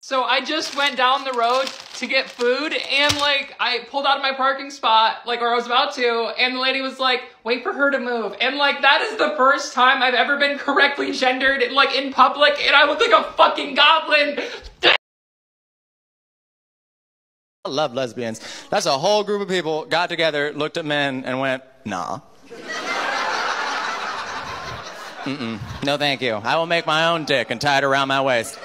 So I just went down the road to get food and like I pulled out of my parking spot, like, or I was about to, and the lady was like, wait for her to move. And like, that is the first time I've ever been correctly gendered like in public, and I look like a fucking goblin. I love lesbians. That's a whole group of people got together, looked at men, and went, nah. No thank you. I will make my own dick and tie it around my waist.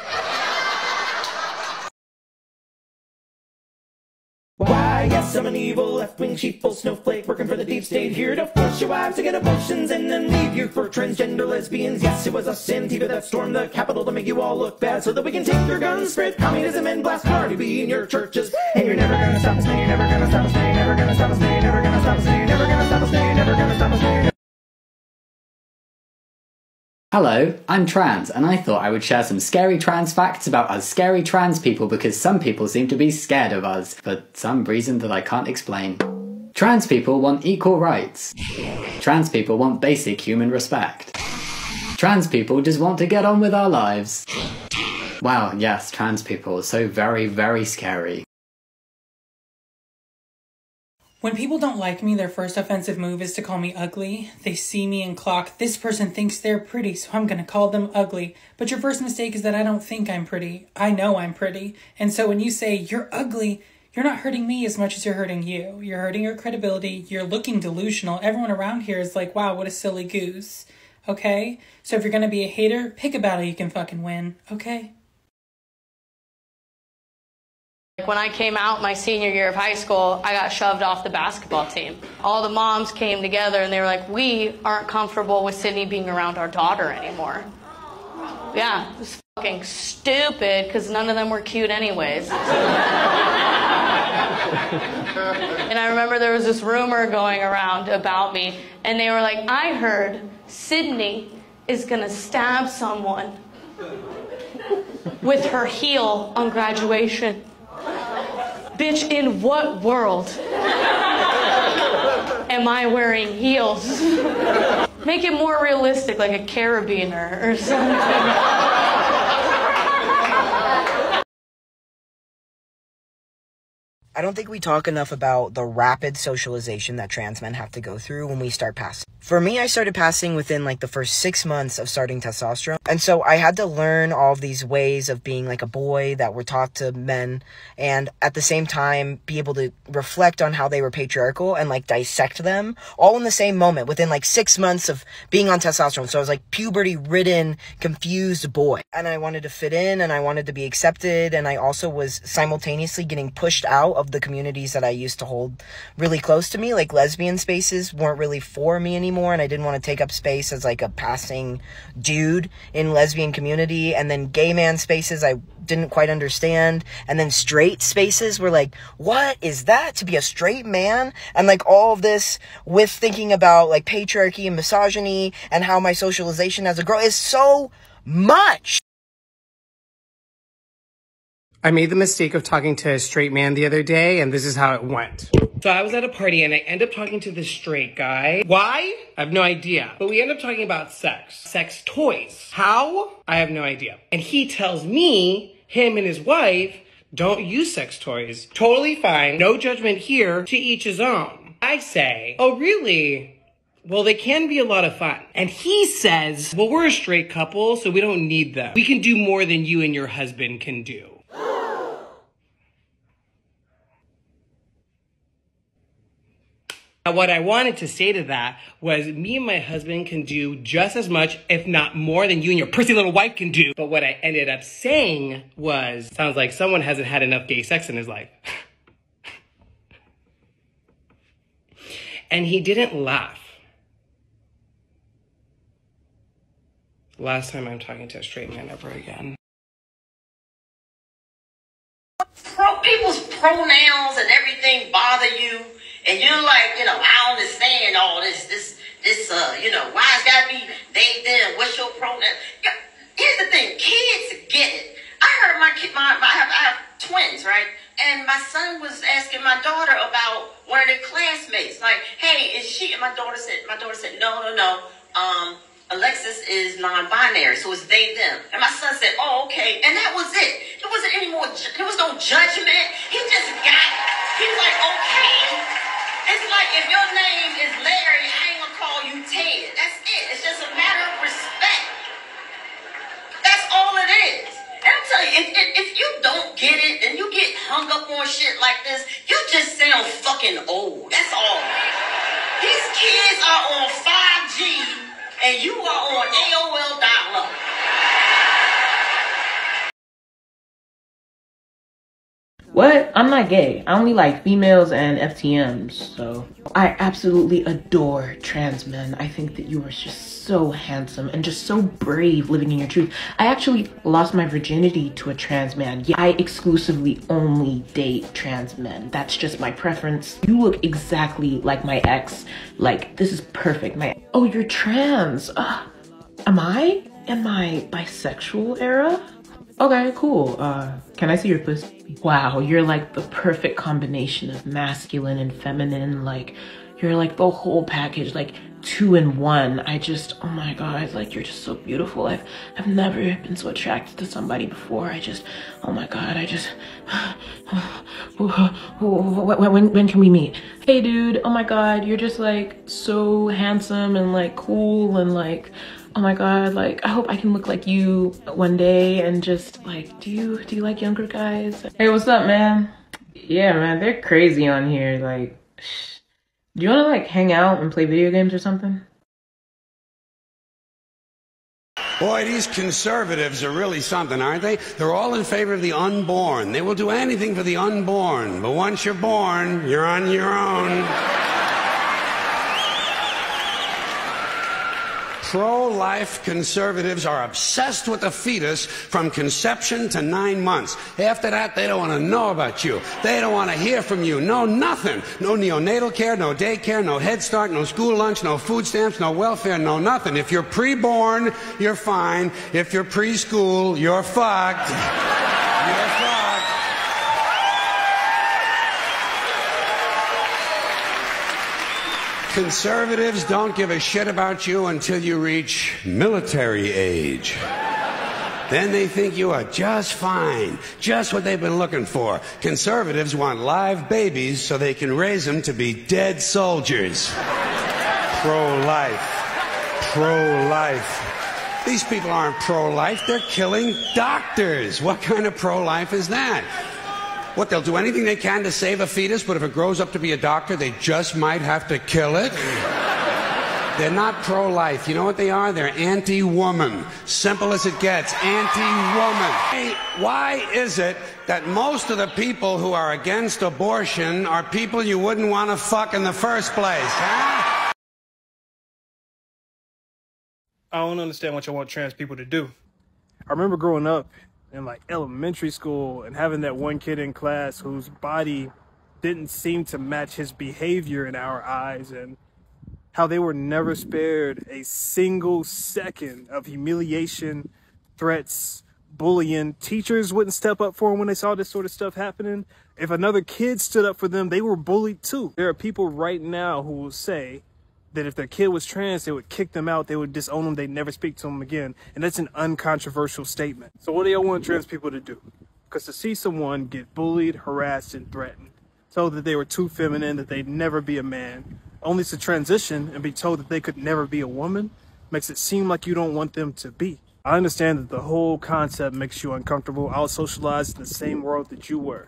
Why, yes, I'm an evil left-wing sheeple snowflake working for the deep state, here to force your wives to get abortions and then leave you for transgender lesbians. Yes, it was us Antifa that stormed the Capitol to make you all look bad so that we can take your guns, spread communism, and blast Cardi B in your churches. And you're never gonna stop us, no, you're never gonna stop us, no, you're never gonna stop us, no, you're never gonna stop us, no, you're never gonna stop us, no, you're never gonna stop us, no, you're never. Hello, I'm trans, and I thought I would share some scary trans facts about us scary trans people because some people seem to be scared of us, for some reason that I can't explain. Trans people want equal rights. Trans people want basic human respect. Trans people just want to get on with our lives. Wow, yes, trans people, so very, very scary. When people don't like me, their first offensive move is to call me ugly. They see me and clock, this person thinks they're pretty, so I'm gonna call them ugly. But your first mistake is that I don't think I'm pretty. I know I'm pretty. And so when you say, you're ugly, you're not hurting me as much as you're hurting you. You're hurting your credibility, you're looking delusional. Everyone around here is like, wow, what a silly goose. Okay? So if you're gonna be a hater, pick a battle you can fucking win, okay? When I came out my senior year of high school, I got shoved off the basketball team. All the moms came together and they were like, we aren't comfortable with Sydney being around our daughter anymore. Yeah, it was fucking stupid because none of them were cute anyways. And I remember there was this rumor going around about me and they were like, I heard Sydney is gonna stab someone with her heel on graduation. Bitch, in what world am I wearing heels? Make it more realistic, like a carabiner or something. I don't think we talk enough about the rapid socialization that trans men have to go through when we start passing. For me, I started passing within like the first 6 months of starting testosterone. And so I had to learn all of these ways of being like a boy that were taught to men, and at the same time be able to reflect on how they were patriarchal and like dissect them all in the same moment within like 6 months of being on testosterone. So I was like puberty-ridden, confused boy. And I wanted to fit in and I wanted to be accepted, and I also was simultaneously getting pushed out of the communities that I used to hold really close to me. Like lesbian spaces weren't really for me anymore, and I didn't want to take up space as like a passing dude in lesbian community. And then gay man spaces I didn't quite understand, and then straight spaces were like, what is that to be a straight man? And like all of this with thinking about like patriarchy and misogyny and how my socialization as a girl is so much. I made the mistake of talking to a straight man the other day, and this is how it went. So I was at a party, and I end up talking to this straight guy. Why? I have no idea. But we end up talking about sex. Sex toys. How? I have no idea. And he tells me, him and his wife don't use sex toys. Totally fine. No judgment here. To each his own. I say, oh, really? Well, they can be a lot of fun. And he says, well, we're a straight couple, so we don't need them. We can do more than you and your husband can do. What I wanted to say to that was me and my husband can do just as much, if not more, than you and your prissy little wife can do. But what I ended up saying was, sounds like someone hasn't had enough gay sex in his life. And he didn't laugh. Last time I'm talking to a straight man ever again. From pronouns and everything bother you, and you're like, you know, I don't understand all this, you know, why it's gotta be they, them, what's your pronoun? Here's the thing, kids get it. I heard my kid, I have twins, right? And my son was asking my daughter about one of their classmates, like, hey, is she? And my daughter said, no. Alexis is non-binary, so it's they, them. And my son said, oh, okay. And that was it. There wasn't any more, there was no judgment. He just got it. He was like, okay. It's like if your name is Larry, I ain't gonna call you Ted. That's it. It's just a matter of respect. That's all it is. And I'm telling you, if you don't get it and you get hung up on shit like this, you just sound fucking old. That's all. These kids are on 5G. And you are on AOL dial-up. What? I'm not gay. I only like females and FTMs, so. I absolutely adore trans men. I think that you are just so handsome and just so brave living in your truth. I actually lost my virginity to a trans man. Yeah, I exclusively only date trans men. That's just my preference. You look exactly like my ex. Like, this is perfect. Oh, you're trans. Am I in my bisexual era? Okay, cool. Can I see your pussy? Wow, you're like the perfect combination of masculine and feminine. Like, you're like the whole package, like 2 in 1. Oh my God, like you're just so beautiful. I've never been so attracted to somebody before. Oh my God, when can we meet? Hey dude, oh my God, you're just like so handsome and like cool and like, oh my God, like I hope I can look like you one day. And just like, do you like younger guys? Hey, what's up, man? Yeah, man, they're crazy on here. Like, do you want to like hang out and play video games or something? Boy, these conservatives are really something, aren't they? They're all in favor of the unborn. They will do anything for the unborn. But once you're born, you're on your own. Pro-life conservatives are obsessed with the fetus from conception to 9 months. After that, they don't want to know about you. They don't want to hear from you. No, nothing. No neonatal care, no daycare, no Head Start, no school lunch, no food stamps, no welfare, no nothing. If you're pre-born, you're fine. If you're preschool, you're fucked. You're fucked. Conservatives don't give a shit about you until you reach military age. Then they think you are just fine, just what they've been looking for. Conservatives want live babies so they can raise them to be dead soldiers. Pro-life. Pro-life. These people aren't pro-life, they're killing doctors. What kind of pro-life is that? What, they'll do anything they can to save a fetus, but if it grows up to be a doctor, they just might have to kill it? They're not pro-life. You know what they are? They're anti-woman. Simple as it gets. Anti-woman. Hey, why is it that most of the people who are against abortion are people you wouldn't want to fuck in the first place, huh? I don't understand what you want trans people to do. I remember growing up in like elementary school and having that one kid in class whose body didn't seem to match his behavior in our eyes, and how they were never spared a single second of humiliation, threats, bullying. Teachers wouldn't step up for them when they saw this sort of stuff happening. If another kid stood up for them, they were bullied too. There are people right now who will say that if their kid was trans, they would kick them out, they would disown them, they'd never speak to them again. And that's an uncontroversial statement. So what do y'all want trans people to do? Because to see someone get bullied, harassed, and threatened, told that they were too feminine, that they'd never be a man, only to transition and be told that they could never be a woman, makes it seem like you don't want them to be. I understand that the whole concept makes you uncomfortable. I was socialized in the same world that you were.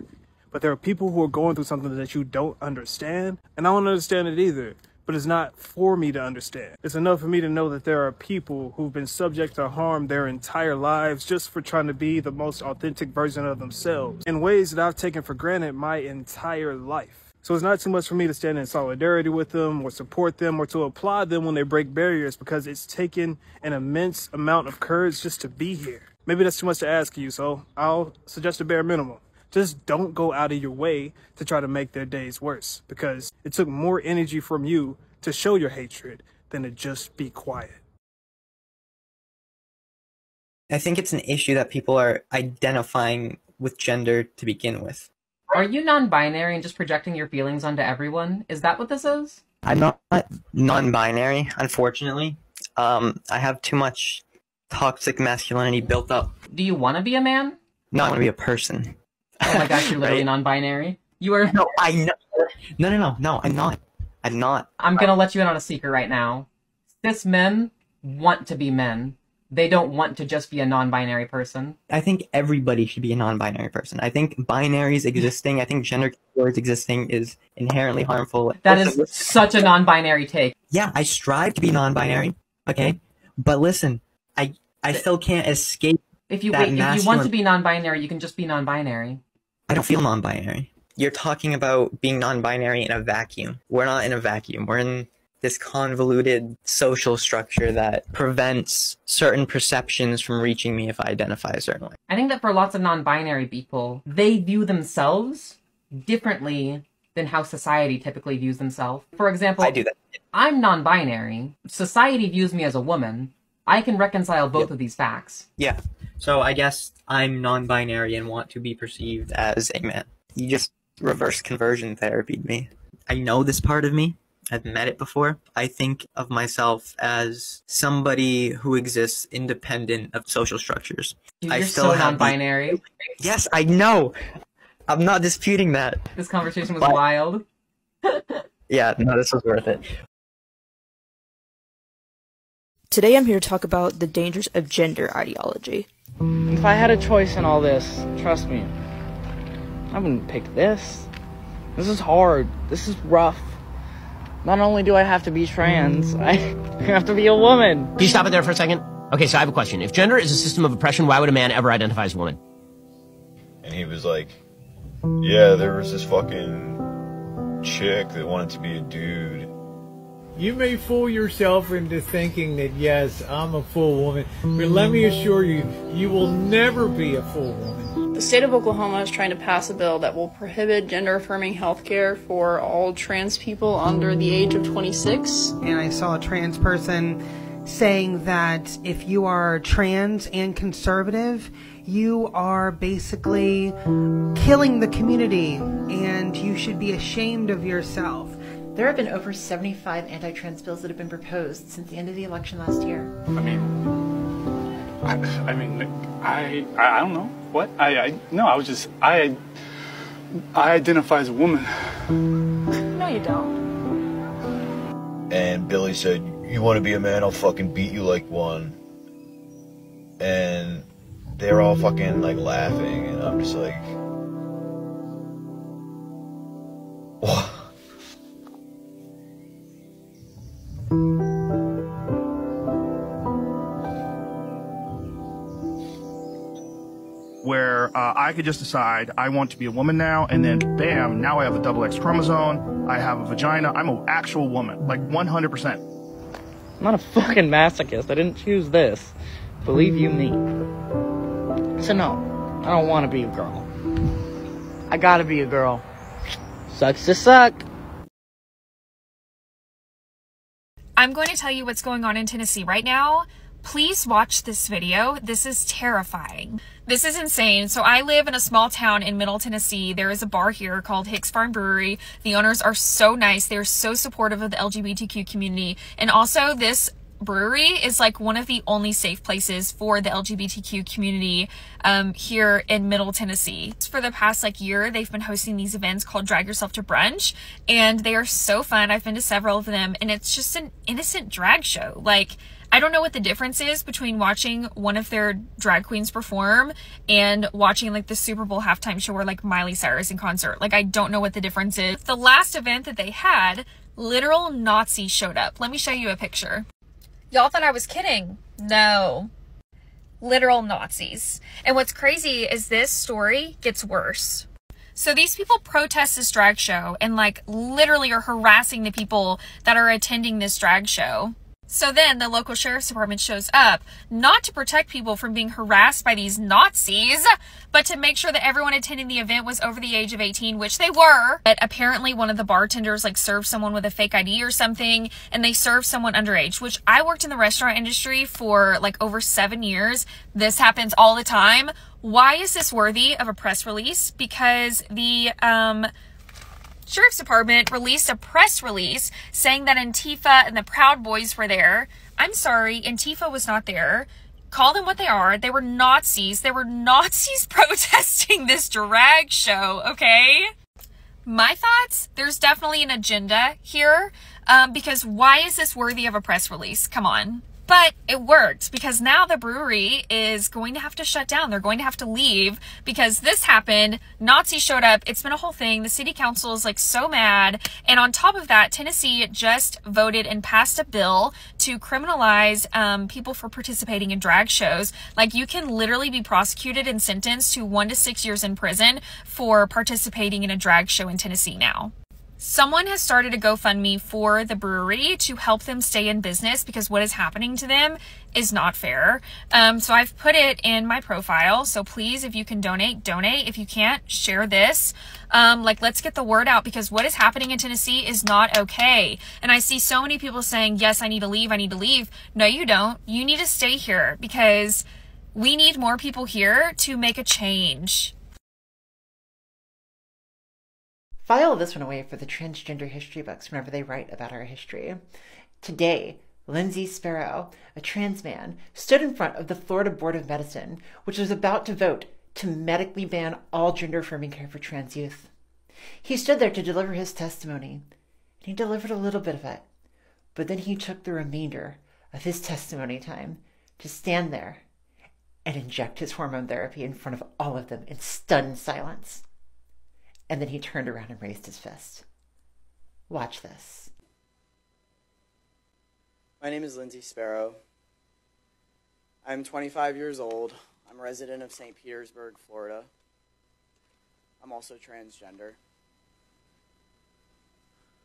But there are people who are going through something that you don't understand, and I don't understand it either. But it's not for me to understand. It's enough for me to know that there are people who've been subject to harm their entire lives just for trying to be the most authentic version of themselves in ways that I've taken for granted my entire life. So it's not too much for me to stand in solidarity with them or support them or to applaud them when they break barriers, because it's taken an immense amount of courage just to be here. Maybe that's too much to ask you, so I'll suggest a bare minimum. just don't go out of your way to try to make their days worse, because it took more energy from you to show your hatred than to just be quiet. I think it's an issue that people are identifying with gender to begin with. Are you non-binary and just projecting your feelings onto everyone? Is that what this is? I'm not non-binary, unfortunately. I have too much toxic masculinity built up. Do you want to be a man? No, I want to be a person. Oh my gosh, you're literally non-binary. You are. No, I know. No, I'm not. I'm not. I'm gonna let you in on a secret right now. Cis men want to be men. They don't want to just be a non-binary person. I think everybody should be a non-binary person. I think binaries existing, I think gender categories existing is inherently harmful. That is such a non-binary take. Yeah, I strive to be non-binary, okay? But listen, I still can't escape if you that if you want to be non-binary, you can just be non-binary. I don't feel non-binary. You're talking about being non-binary in a vacuum. We're not in a vacuum. We're in this convoluted social structure that prevents certain perceptions from reaching me if I identify a certain way. I think that for lots of non-binary people, they view themselves differently than how society typically views themselves. For example, I do that. I'm non-binary. Society views me as a woman. I can reconcile both of these facts. Yeah. So I guess I'm non-binary and want to be perceived as a man. You just reverse conversion therapy'd me. I know this part of me. I've met it before. I think of myself as somebody who exists independent of social structures. Dude, I you're still so have non-binary. Yes, I know. I'm not disputing that. This conversation was wild. Yeah, no, this was worth it. Today I'm here to talk about the dangers of gender ideology. If I had a choice in all this, trust me, I wouldn't pick this. This is hard. This is rough. Not only do I have to be trans, I have to be a woman. Can you stop it there for a second? Okay, so I have a question. If gender is a system of oppression, why would a man ever identify as a woman? And he was like, yeah, there was this fucking chick that wanted to be a dude. You may fool yourself into thinking that, yes, I'm a full woman, but let me assure you, you will never be a full woman. The state of Oklahoma is trying to pass a bill that will prohibit gender-affirming healthcare for all trans people under the age of 26. And I saw a trans person saying that if you are trans and conservative, you are basically killing the community and you should be ashamed of yourself. There have been over 75 anti-trans bills that have been proposed since the end of the election last year. I don't know. What? I identify as a woman. No, you don't. And Billy said, you want to be a man, I'll fucking beat you like one. And they're all fucking like laughing, and I'm just like, what? Where I could just decide I want to be a woman now, and then bam, now I have a double X chromosome, I have a vagina, I'm an actual woman, like 100%. I'm not a fucking masochist. I didn't choose this. Believe you me. So no, I don't want to be a girl. I gotta be a girl. Sucks to suck. I'm going to tell you what's going on in Tennessee right now. Please watch this video. This is terrifying. This is insane. So I live in a small town in Middle Tennessee. There is a bar here called Hicks Farm Brewery. The owners are so nice. They're so supportive of the LGBTQ community. And also this brewery is like one of the only safe places for the LGBTQ community here in Middle Tennessee. For the past year, they've been hosting these events called Drag Yourself to Brunch, and they are so fun. I've been to several of them, and it's just an innocent drag show. I don't know what the difference is between watching one of their drag queens perform and watching the Super Bowl halftime show where Miley Cyrus in concert. I don't know what the difference is. The last event that they had, literal Nazis showed up. Let me show you a picture. Y'all thought I was kidding. No. Literal Nazis. And what's crazy is this story gets worse. So these people protest this drag show and literally are harassing the people that are attending this drag show. So then the local sheriff's department shows up, not to protect people from being harassed by these Nazis, but to make sure that everyone attending the event was over the age of 18, which they were. But apparently one of the bartenders like served someone with a fake ID or something, and they served someone underage, which I worked in the restaurant industry for like over 7 years. This happens all the time. Why is this worthy of a press release? Because the Sheriff's Department released a press release saying that Antifa and the Proud Boys were there. I'm sorry, Antifa was not there. Call them what they are. They were Nazis. They were Nazis protesting this drag show, okay? My thoughts? There's definitely an agenda here, because why is this worthy of a press release? Come on. But it worked, because now the brewery is going to have to shut down. They're going to have to leave because this happened. Nazis showed up. It's been a whole thing. The city council is like so mad. And on top of that, Tennessee just voted and passed a bill to criminalize people for participating in drag shows. Like, you can literally be prosecuted and sentenced to 1 to 6 years in prison for participating in a drag show in Tennessee now. Someone has started a GoFundMe for the brewery to help them stay in business, because what is happening to them is not fair. So I've put it in my profile. So please, if you can donate, donate. If you can't, share this. Let's get the word out, because what is happening in Tennessee is not okay. And I see so many people saying, yes, I need to leave. I need to leave. No, you don't. You need to stay here, because we need more people here to make a change. File this one away for the transgender history books whenever they write about our history. Today, Lindsay Sparrow, a trans man, stood in front of the Florida Board of Medicine, which was about to vote to medically ban all gender-affirming care for trans youth. He stood there to deliver his testimony, and he delivered a little bit of it, but then he took the remainder of his testimony time to stand there and inject his hormone therapy in front of all of them in stunned silence. And then he turned around and raised his fist. Watch this. My name is Lindsay Sparrow. I'm 25 years old. I'm a resident of St. Petersburg, Florida. I'm also transgender.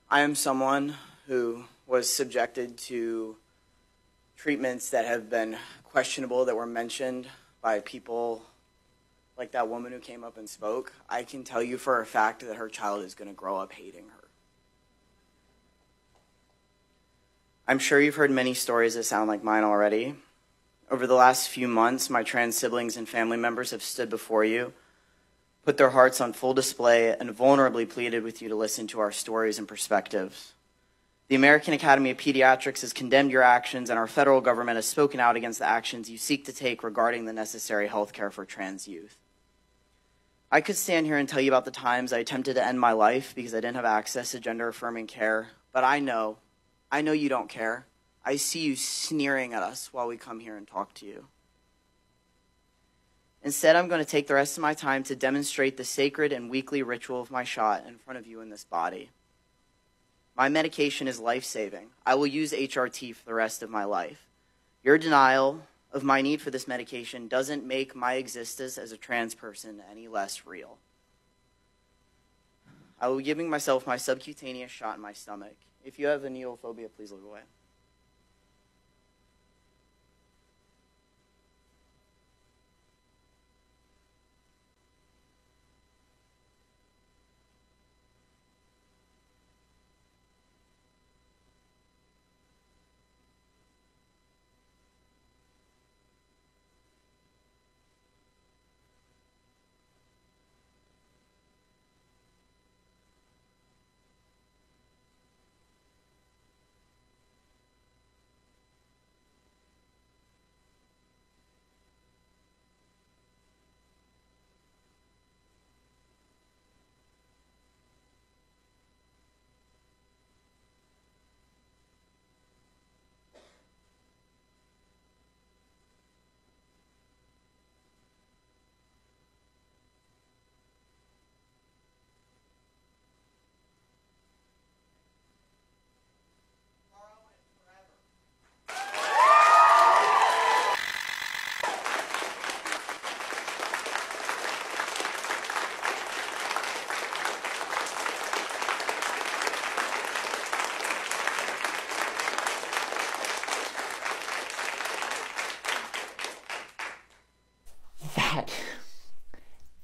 I am someone who was subjected to treatments that have been questionable, that were mentioned by people like that woman who came up and spoke. I can tell you for a fact that her child is going to grow up hating her. I'm sure you've heard many stories that sound like mine already. Over the last few months, my trans siblings and family members have stood before you, put their hearts on full display, and vulnerably pleaded with you to listen to our stories and perspectives. The American Academy of Pediatrics has condemned your actions, and our federal government has spoken out against the actions you seek to take regarding the necessary health care for trans youth. I could stand here and tell you about the times I attempted to end my life because I didn't have access to gender-affirming care, but I know you don't care. I see you sneering at us while we come here and talk to you. Instead, I'm going to take the rest of my time to demonstrate the sacred and weekly ritual of my shot in front of you in this body. My medication is life-saving. I will use HRT for the rest of my life. Your denial of my need for this medication doesn't make my existence as a trans person any less real. I will be giving myself my subcutaneous shot in my stomach. If you have a needlephobia, please look away.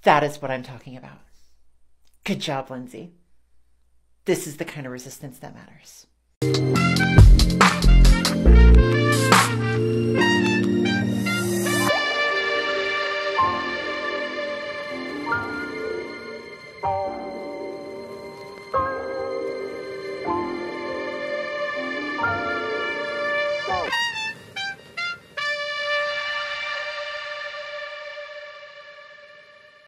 That is what I'm talking about. Good job, Lindsay. This is the kind of resistance that matters.